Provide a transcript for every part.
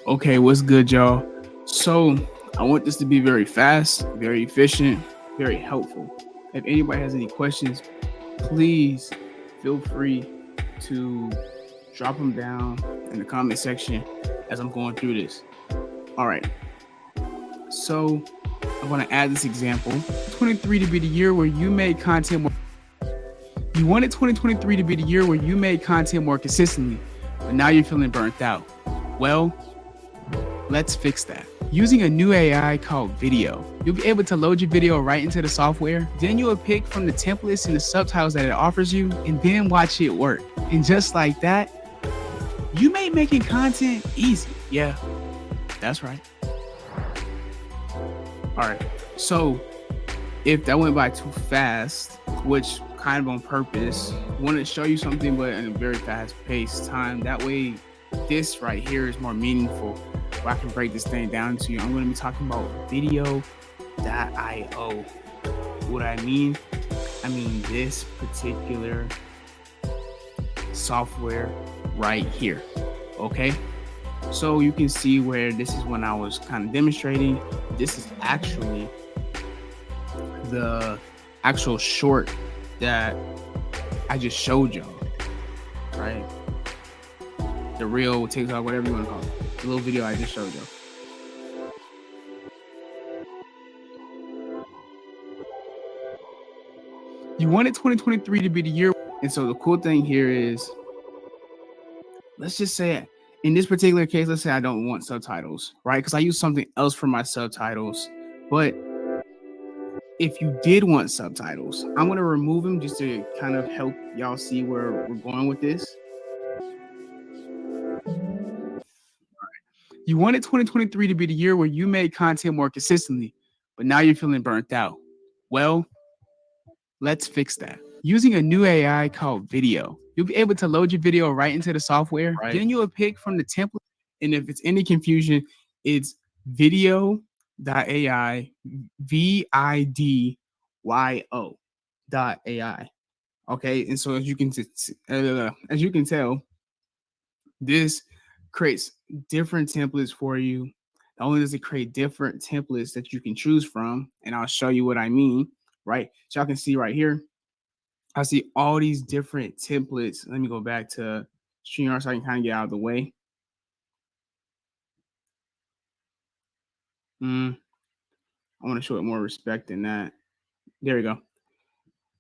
Okay, what's good, y'all? So I want this to be very fast, very efficient, very helpful. If anybody has any questions, please feel free to drop them down in the comment section as I'm going through this. All right. So I want to add this example. 2023 to be the year where you made content more. You wanted 2023 to be the year where you made content more consistently, but now you're feeling burnt out. Well, let's fix that. Using a new AI called Video, you'll be able to load your video right into the software. Then you'll pick from the templates and the subtitles that it offers you and then watch it work. And just like that, you made making content easy. Yeah, that's right. All right, so if that went by too fast, which kind of on purpose, I wanted to show you something, but in a very fast-paced time. That way, this right here is more meaningful. Where I can break this thing down to you. I'm going to be talking about video.io. What I mean this particular software right here. Okay, so you can see where this is when I was kind of demonstrating. This is actually the actual short that I just showed y'all, right? The real TikTok, whatever you want to call it. The little video I just showed you. You wanted 2023 to be the year. And so the cool thing here is, let's just say in this particular case, let's say I don't want subtitles, right? Because I use something else for my subtitles. But if you did want subtitles, I'm going to remove them just to kind of help y'all see where we're going with this. You wanted 2023 to be the year where you made content more consistently, but now you're feeling burnt out. Well, let's fix that. Using a new AI called Video, you'll be able to load your video right into the software. Right. Then you'll pick from the template. And if it's any confusion, it's video.ai, VIDYO.ai. Okay, and so as you can tell, this creates different templates for you. Not only does it create different templates that you can choose from, and I'll show you what I mean, right? So y'all can see right here, I see all these different templates. Let me go back to StreamYard so I can kind of get out of the way. I want to show it more respect than that. There we go.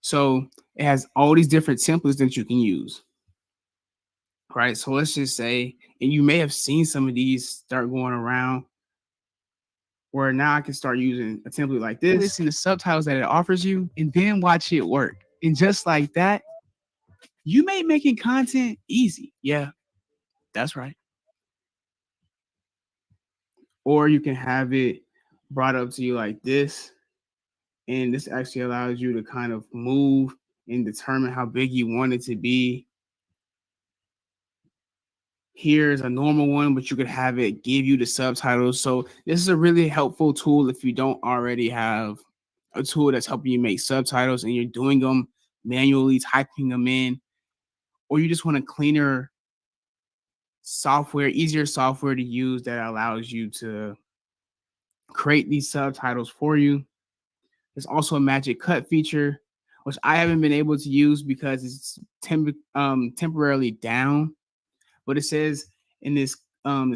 So it has all these different templates that you can use. Right, so let's just say, and you may have seen some of these start going around, where now I can start using a template like this and the subtitles that it offers you, and then watch it work. And just like that, you made making content easy. Yeah, that's right. Or you can have it brought up to you like this. And this actually allows you to kind of move and determine how big you want it to be. Here's a normal one, but you could have it give you the subtitles. So this is a really helpful tool if you don't already have a tool that's helping you make subtitles and you're doing them manually, typing them in, or you just want a cleaner software, easier software to use that allows you to create these subtitles for you. There's also a magic cut feature, which I haven't been able to use because it's temporarily down. But it says in this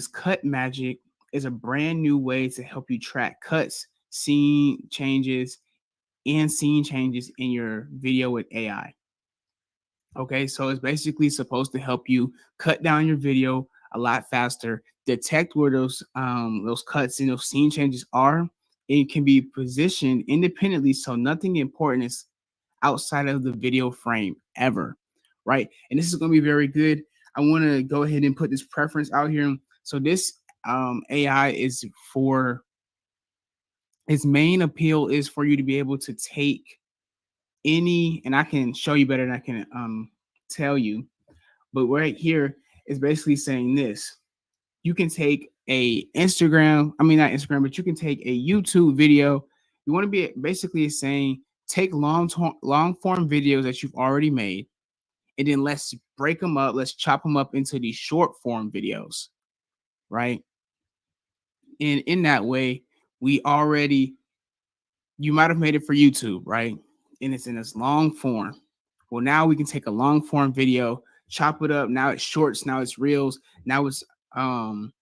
cut magic is a brand new way to help you track cuts, scene changes, and scene changes in your video with AI. Okay, so it's basically supposed to help you cut down your video a lot faster, detect where those cuts and those scene changes are. It can be positioned independently, so nothing important is outside of the video frame ever, right? And this is going to be very good. I want to go ahead and put this preference out here. So this AI is for its main appeal is for you to be able to take any, and I can show you better than I can tell you, but right here is basically saying this. You can take a Instagram, I mean not Instagram, but you can take a YouTube video. You want to be basically saying take long form videos that you've already made, and then let's break them up, let's chop them up into these short form videos, right? And in that way, we already, you might have made it for YouTube, right? And it's in this long form. Well, now we can take a long form video, chop it up. Now it's shorts, now it's reels, um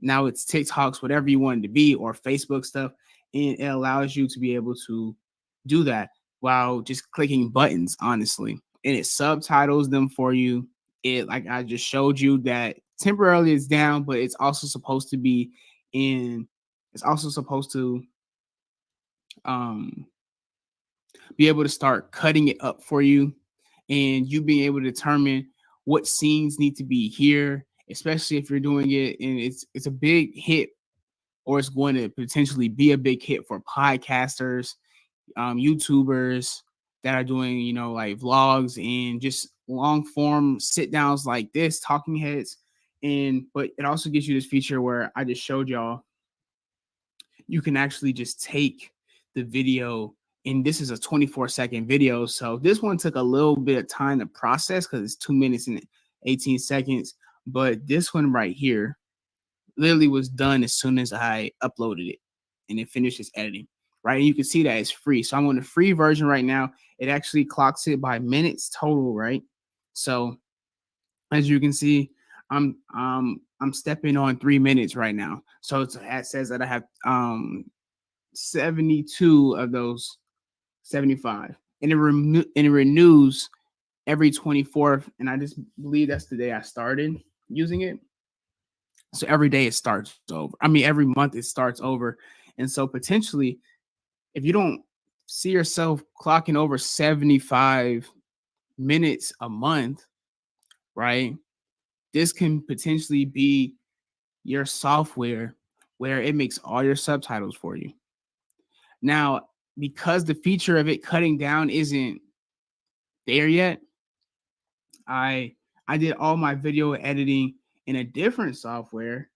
now it's TikToks, whatever you want it to be, or Facebook stuff. And it allows you to be able to do that while just clicking buttons, honestly. And it subtitles them for you. It, like I just showed you, that temporarily it's down, but it's also supposed to be in, it's also supposed to um be able to start cutting it up for you, and you being able to determine what scenes need to be here, especially if you're doing it and it's a big hit, or it's going to potentially be a big hit for podcasters, YouTubers that are doing, like vlogs and just long form sit downs like this, talking heads. And but it also gives you this feature where I just showed y'all, you can actually just take the video, and this is a 24-second video. So this one took a little bit of time to process because it's 2 minutes and 18 seconds. But this one right here literally was done as soon as I uploaded it and it finished its editing, right? And you can see that it's free. So I'm on the free version right now. It actually clocks it by minutes total, right? So as you can see, I'm stepping on 3 minutes right now. So it says that I have 72 of those 75, and it renews every 24th. And I just believe that's the day I started using it. So every day it starts over. I mean, every month it starts over. And so potentially, if you don't see yourself clocking over 75 minutes a month, right? This can potentially be your software where it makes all your subtitles for you. Now, because the feature of it cutting down isn't there yet, I did all my video editing in a different software.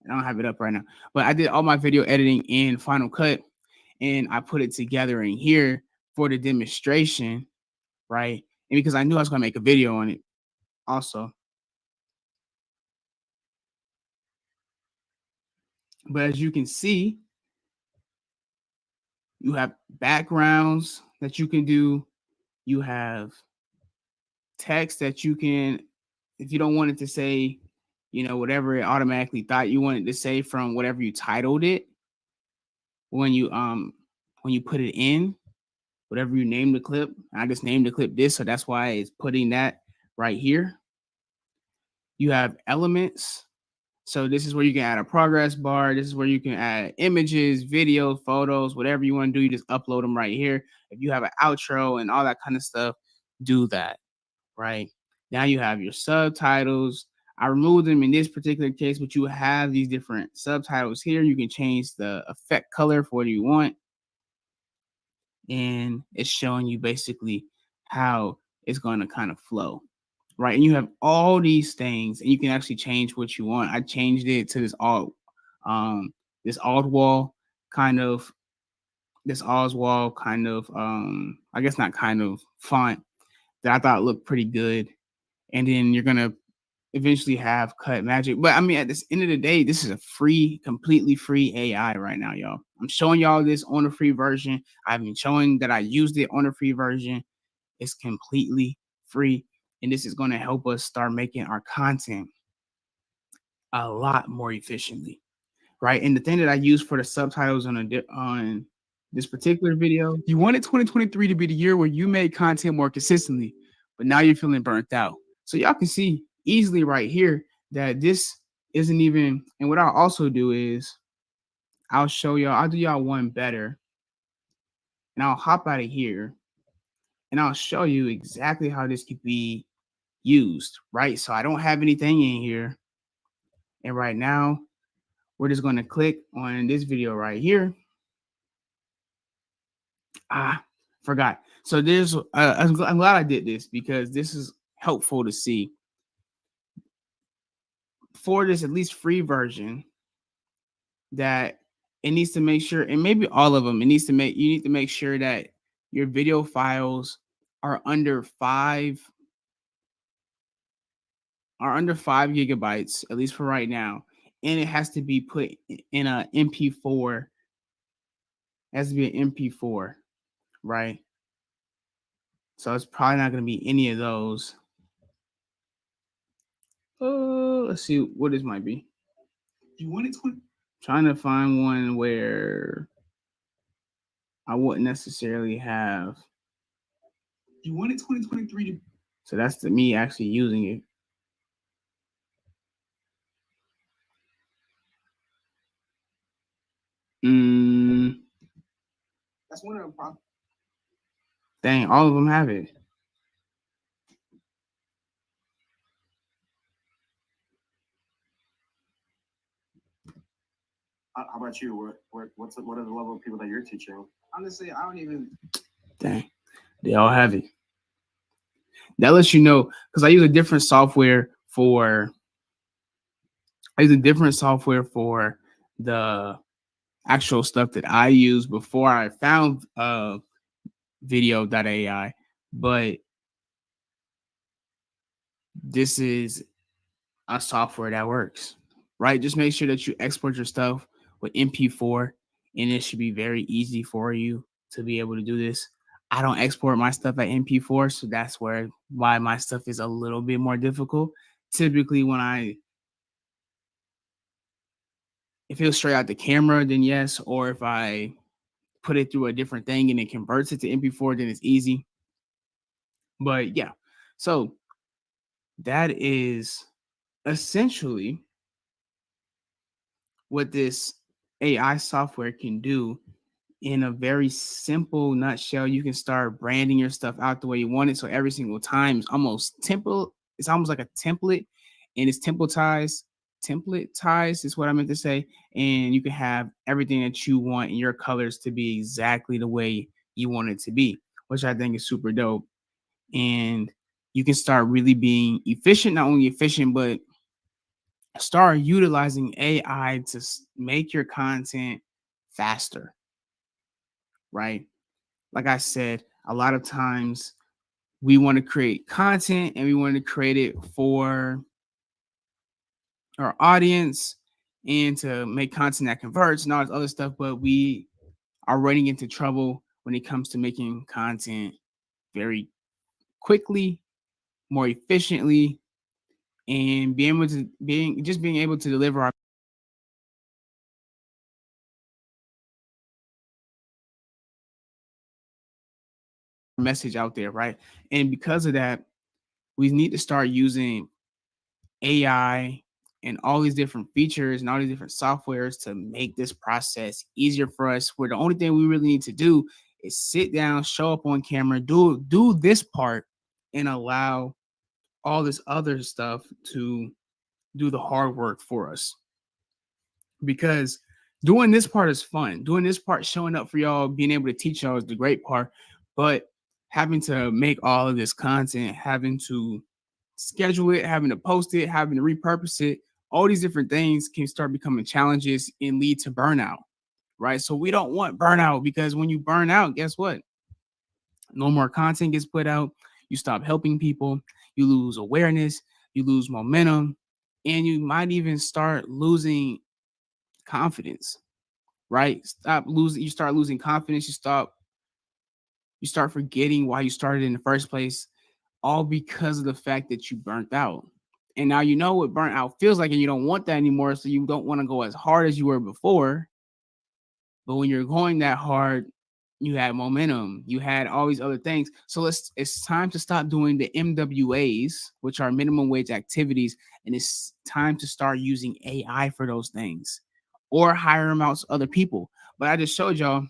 I don't have it up right now, but I did all my video editing in Final Cut, and I put it together in here for the demonstration, right? And because I knew I was going to make a video on it also. But as you can see, you have backgrounds that you can do. You have text that you can, if you don't want it to say, whatever it automatically thought you wanted to say from whatever you titled it when you put it in, whatever you name the clip. I just named the clip this, so that's why it's putting that right here. You have elements. So this is where you can add a progress bar. This is where you can add images, videos, photos, whatever you want to do. You just upload them right here. If you have an outro and all that kind of stuff, do that, right? Now you have your subtitles. I removed them in this particular case, but you have these different subtitles here. You can change the effect color for what you want, and it's showing you basically how it's going to kind of flow, right? And you have all these things, and you can actually change what you want. I changed it to um, this alt wall kind of, this Oswald kind of, I guess not kind of font that I thought looked pretty good. And then you're gonna eventually have cut magic. But I mean, at this end of the day, this is a free, completely free AI right now, y'all. I'm showing y'all this on the free version. I've been showing that I used it on the free version. It's completely free. And this is going to help us start making our content a lot more efficiently, right? And the thing that I use for the subtitles on this particular video, you wanted 2023 to be the year where you made content more consistently, but now you're feeling burnt out. So y'all can see easily right here that this isn't even. And what I'll also do is I'll show y'all. I'll do y'all one better, and I'll hop out of here, and I'll show you exactly how this could be used, right? So I don't have anything in here, and right now we're just going to click on this video right here. Forgot. So there's I'm glad I did this because this is helpful to see for this at least free version, that it needs to make sure, and maybe all of them, you need to make sure that your video files are under 5 gigabytes, at least for right now. And it has to be put in a MP4. It has to be an MP4, right? So it's probably not going to be any of those. Let's see what this might be. You want it trying to find one where I wouldn't necessarily have. You wanted 2023 to. So that's me actually using it. That's one of the problems. Dang, all of them have it. How about you? What are the level of people that you're teaching? Honestly, I don't even. Dang, they all have it. That lets you know, because I use a different software for. The actual stuff that I used before I found video.ai, but this is a software that works, right? Just make sure that you export your stuff with MP4, and it should be very easy for you to be able to do this. I don't export my stuff at MP4, so that's why my stuff is a little bit more difficult. Typically, if it was straight out the camera, then yes, or if I put it through a different thing and it converts it to MP4, then it's easy. But yeah, so that is essentially what this AI software can do in a very simple nutshell. You can start branding your stuff out the way you want it. So every single time it's almost like a template, and it's templatized is what I meant to say. And you can have everything that you want in your colors to be exactly the way you want it to be, which I think is super dope. And you can start really being efficient, not only efficient, but start utilizing AI to make your content faster, right? Like I said, a lot of times we want to create content and we want to create it for our audience and to make content that converts and all this other stuff, but we are running into trouble when it comes to making content very quickly, more efficiently, and being able to deliver our message out there, right? And because of that, we need to start using AI and all these different features and all these different softwares to make this process easier for us. Where the only thing we really need to do is sit down, show up on camera, do this part, and allow all this other stuff to do the hard work for us. Because doing this part is fun. Doing this part, showing up for y'all, being able to teach y'all is the great part. But having to make all of this content, having to schedule it, having to post it, having to repurpose it, all these different things can start becoming challenges and lead to burnout, right? So we don't want burnout, because when you burn out, guess what? No more content gets put out. You stop helping people. You lose awareness. You lose momentum. And you might even start losing confidence, right? You start losing confidence. You start forgetting why you started in the first place, all because of the fact that you burnt out. And now you know what burnt out feels like, and you don't want that anymore. So you don't want to go as hard as you were before. But when you're going that hard, you had momentum, you had all these other things. So it's time to stop doing the MWAs, which are minimum wage activities, and it's time to start using AI for those things, or hire them out to other people. But I just showed y'all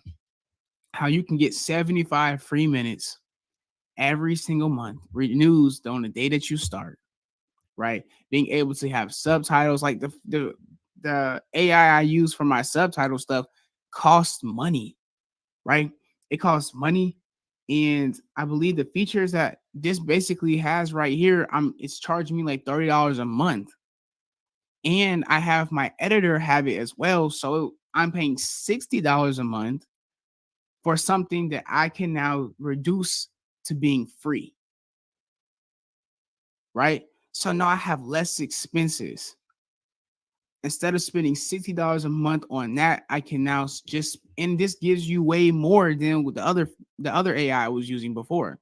how you can get 75 free minutes every single month, renews on the day that you start, right? Being able to have subtitles, like the AI I use for my subtitle stuff costs money, right? It costs money. And I believe the features that this basically has right here, it's charging me like $30 a month. And I have my editor have it as well. So I'm paying $60 a month for something that I can now reduce to being free, right? So now I have less expenses. Instead of spending $60 a month on that, I can now just, and this gives you way more than with the other AI I was using before,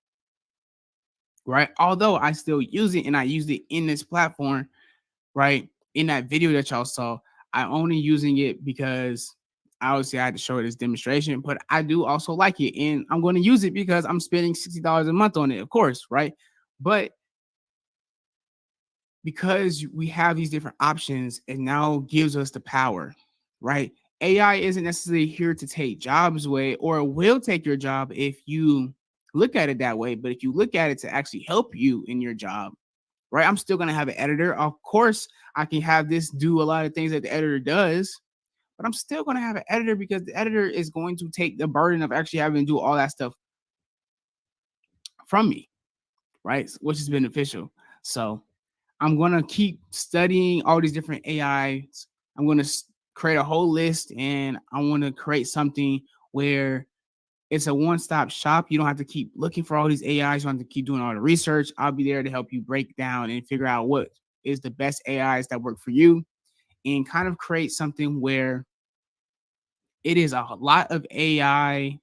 right? Although I still use it, and I used it in this platform, right? In that video that y'all saw, I'm only using it because obviously I had to show it as demonstration, but I do also like it, and I'm going to use it because I'm spending $60 a month on it, of course, right? But because we have these different options, it now gives us the power, right? AI isn't necessarily here to take jobs away, or it will take your job if you look at it that way. But if you look at it to actually help you in your job, right? I'm still going to have an editor. Of course, I can have this do a lot of things that the editor does, but I'm still going to have an editor, because the editor is going to take the burden of actually having to do all that stuff from me, right? Which is beneficial. So I'm going to keep studying all these different AIs. I'm going to create a whole list, and I want to create something where it's a one-stop shop. You don't have to keep looking for all these AIs. You don't have to keep doing all the research. I'll be there to help you break down and figure out what is the best AIs that work for you, and kind of create something where it is a lot of AI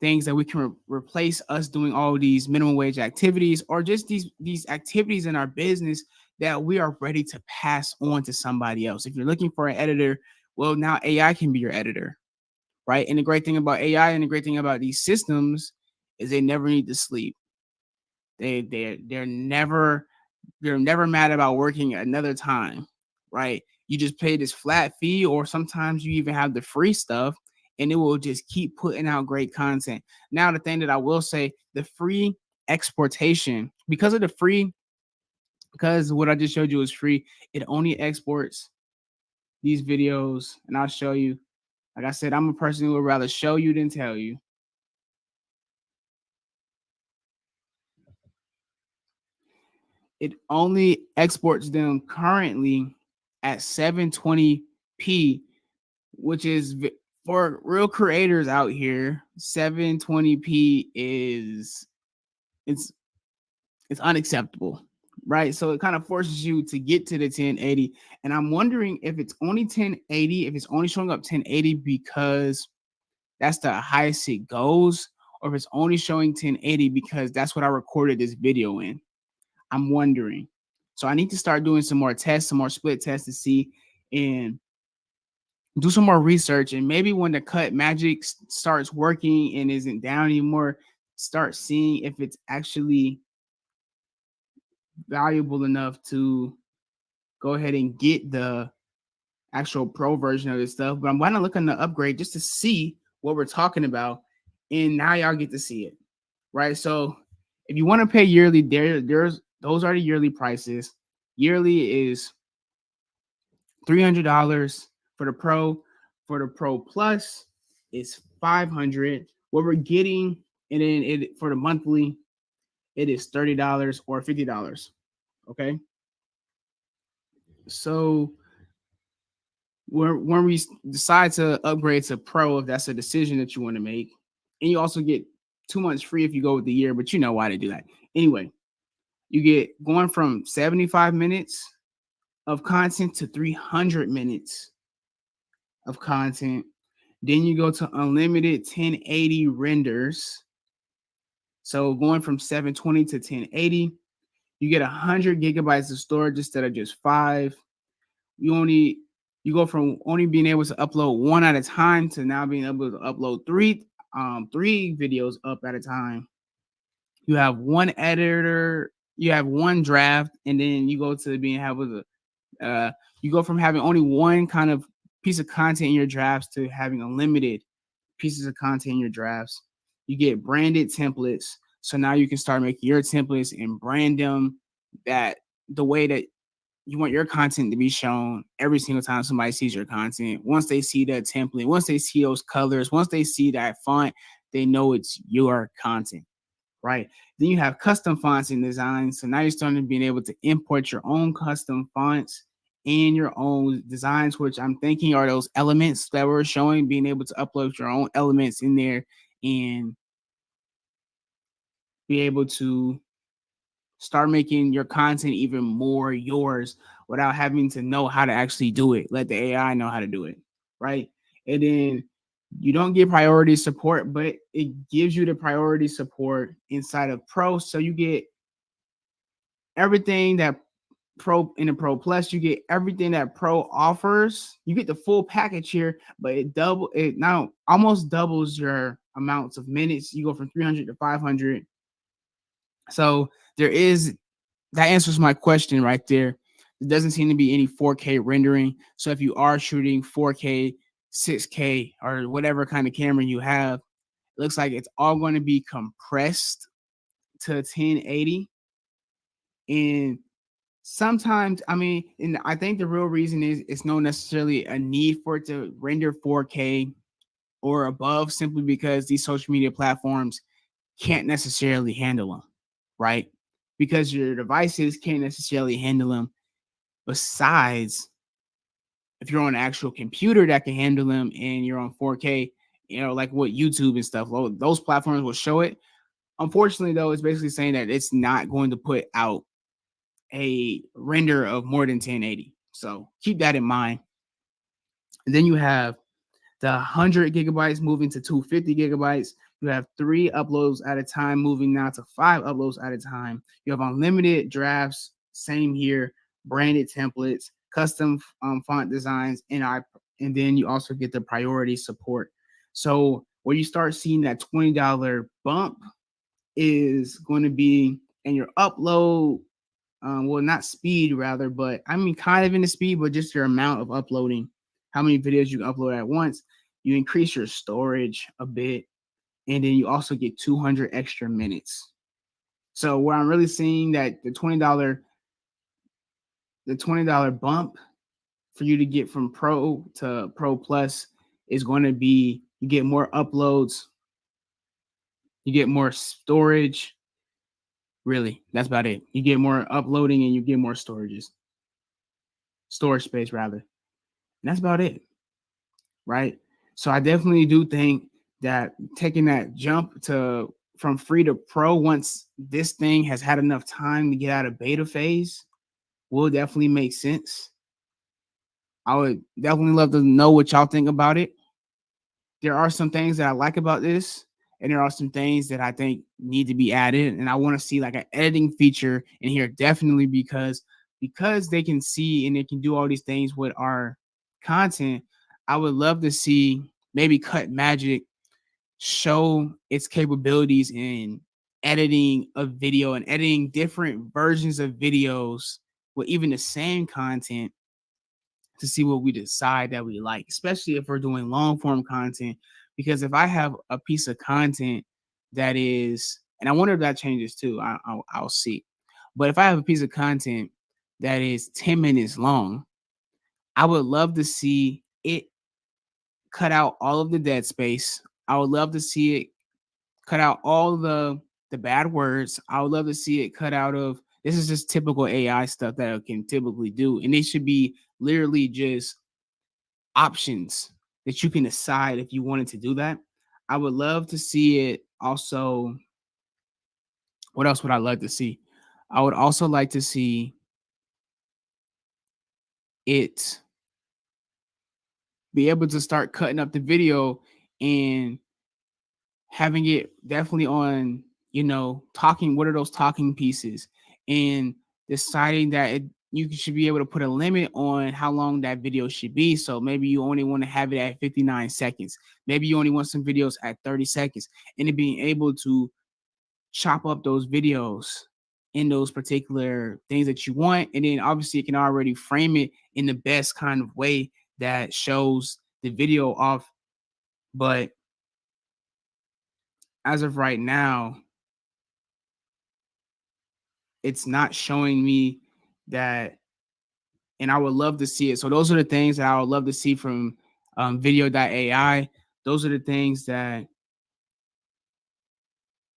things that we can replace us doing all these minimum wage activities, or just these activities in our business that we are ready to pass on to somebody else. If you're looking for an editor, well, now AI can be your editor, right? And the great thing about AI and the great thing about these systems is they never need to sleep. They're never mad about working another time, right? You just pay this flat fee, or sometimes you even have the free stuff, and it will just keep putting out great content. Now, the thing that I will say, the free exportation, because what I just showed you is free, it only exports these videos, and I'll show you. Like I said, I'm a person who would rather show you than tell you. It only exports them currently at 720p, which is for real creators out here. 720p is it's it's unacceptable, right? So it kind of forces you to get to the 1080, and I'm wondering if it's only 1080, if it's only showing up 1080 because that's the highest it goes, or if it's only showing 1080 because that's what I recorded this video in. I'm wondering. So I need to start doing some more tests, some more split tests to see, and do some more research. And maybe when the cut magic starts working and isn't down anymore, start seeing if it's actually valuable enough to go ahead and get the actual pro version of this stuff. But I'm going to look on the upgrade just to see what we're talking about. And now y'all get to see it, right? So If you want to pay yearly, there's those are the yearly prices. Yearly is $300 for the Pro. For the Pro Plus, it's 500. What we're getting, and then it for the monthly, it is $30 or $50. Okay, so when we decide to upgrade to Pro, if that's a decision that you want to make, and you also get 2 months free if you go with the year, but you know why they do that. Anyway, you get going from 75 minutes of content to 300 minutes of content. Then you go to unlimited 1080 renders. So going from 720 to 1080, you get 100 gigabytes of storage instead of just 5. You go from only being able to upload one at a time to now being able to upload three videos up at a time. You have one editor, you have one draft, and then you go to being able to you go from having only one kind of piece of content in your drafts to having unlimited pieces of content in your drafts. You get branded templates. So now you can start making your templates and brand them that the way that you want your content to be shown every single time somebody sees your content. Once they see that template, once they see those colors, once they see that font, they know it's your content, right? Then you have custom fonts and designs. So now you're starting to being able to import your own custom fonts and your own designs, which I'm thinking are those elements that we're showing, being able to upload your own elements in there and be able to start making your content even more yours without having to know how to actually do it. Let the AI know how to do it, right? And then you don't get priority support, but it gives you the priority support inside of Pro. So you get everything that Pro in the Pro Plus, you get everything that Pro offers. You get the full package here, but it now almost doubles your amounts of minutes. You go from 300 to 500. So there is that answers my question right there. There doesn't seem to be any 4K rendering. So if you are shooting 4K, 6K, or whatever kind of camera you have, it looks like it's all going to be compressed to 1080. And sometimes, I mean, and I think the real reason is it's not necessarily a need for it to render 4K or above, simply because these social media platforms can't necessarily handle them, right? Because your devices can't necessarily handle them. Besides, if you're on an actual computer that can handle them and you're on 4K, like what YouTube and stuff, those platforms will show it. Unfortunately, though, it's basically saying that it's not going to put out a render of more than 1080. So keep that in mind. And then you have the 100 gigabytes moving to 250 gigabytes. You have 3 uploads at a time, moving now to 5 uploads at a time. You have unlimited drafts, same here, branded templates, custom font designs, and then you also get the priority support. So where you start seeing that $20 bump is going to be in your upload, well, not speed rather, but I mean kind of in the speed, but just your amount of uploading, how many videos you can upload at once. You increase your storage a bit, and then you also get 200 extra minutes. So where I'm really seeing that the $20 bump for you to get from Pro to Pro Plus is going to be, you get more uploads, you get more storage. Really, that's about it. You get more uploading and you get more storage space rather. And that's about it, right? So I definitely do think that taking that jump to from free to Pro, once this thing has had enough time to get out of beta phase, will definitely make sense. I would definitely love to know what y'all think about it. There are some things that I like about this, and there are some things that I think need to be added. And I want to see like an editing feature in here, definitely, because they can see and they can do all these things with our content. I would love to see maybe Cut Magic show its capabilities in editing a video and editing different versions of videos with even the same content to see what we decide that we like, especially if we're doing long form content. Because if I have a piece of content that is And I wonder if that changes too. I'll see. But if I have a piece of content that is 10 minutes long, I would love to see it cut out all of the dead space. I would love to see it cut out all the bad words. I would love to see it cut out of, this is just typical AI stuff that it can typically do. And it should be literally just options that you can decide if you wanted to do that. I would love to see it also. What else would I like to see? I would also like to see it be able to start cutting up the video and having it definitely on, talking, what are those talking pieces, and deciding that you should be able to put a limit on how long that video should be. So maybe you only want to have it at 59 seconds. Maybe you only want some videos at 30 seconds, and it being able to chop up those videos in those particular things that you want. And then obviously it can already frame it in the best kind of way that shows the video off. But as of right now, it's not showing me that, and I would love to see it. So those are the things that I would love to see from video.ai. Those are the things that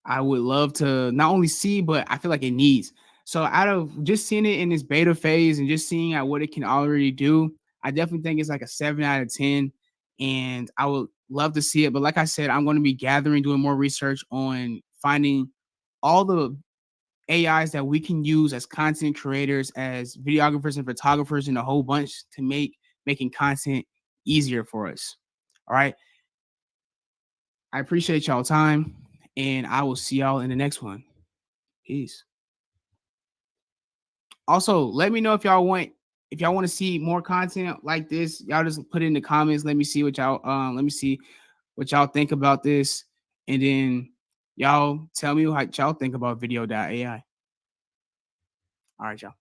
I would love to not only see, but I feel like it needs. So out of just seeing it in this beta phase and just seeing what it can already do, I definitely think it's like a 7 out of 10. And I would love to see it. But like I said, I'm going to be doing more research on finding all the AIs that we can use as content creators, as videographers and photographers, and a whole bunch to making content easier for us. All right. I appreciate y'all time, and I will see y'all in the next one. Peace. Also, let me know if y'all want to see more content like this. Y'all just put it in the comments. Let me see what y'all think about this, and then y'all tell me what y'all think about video.ai. All right, y'all.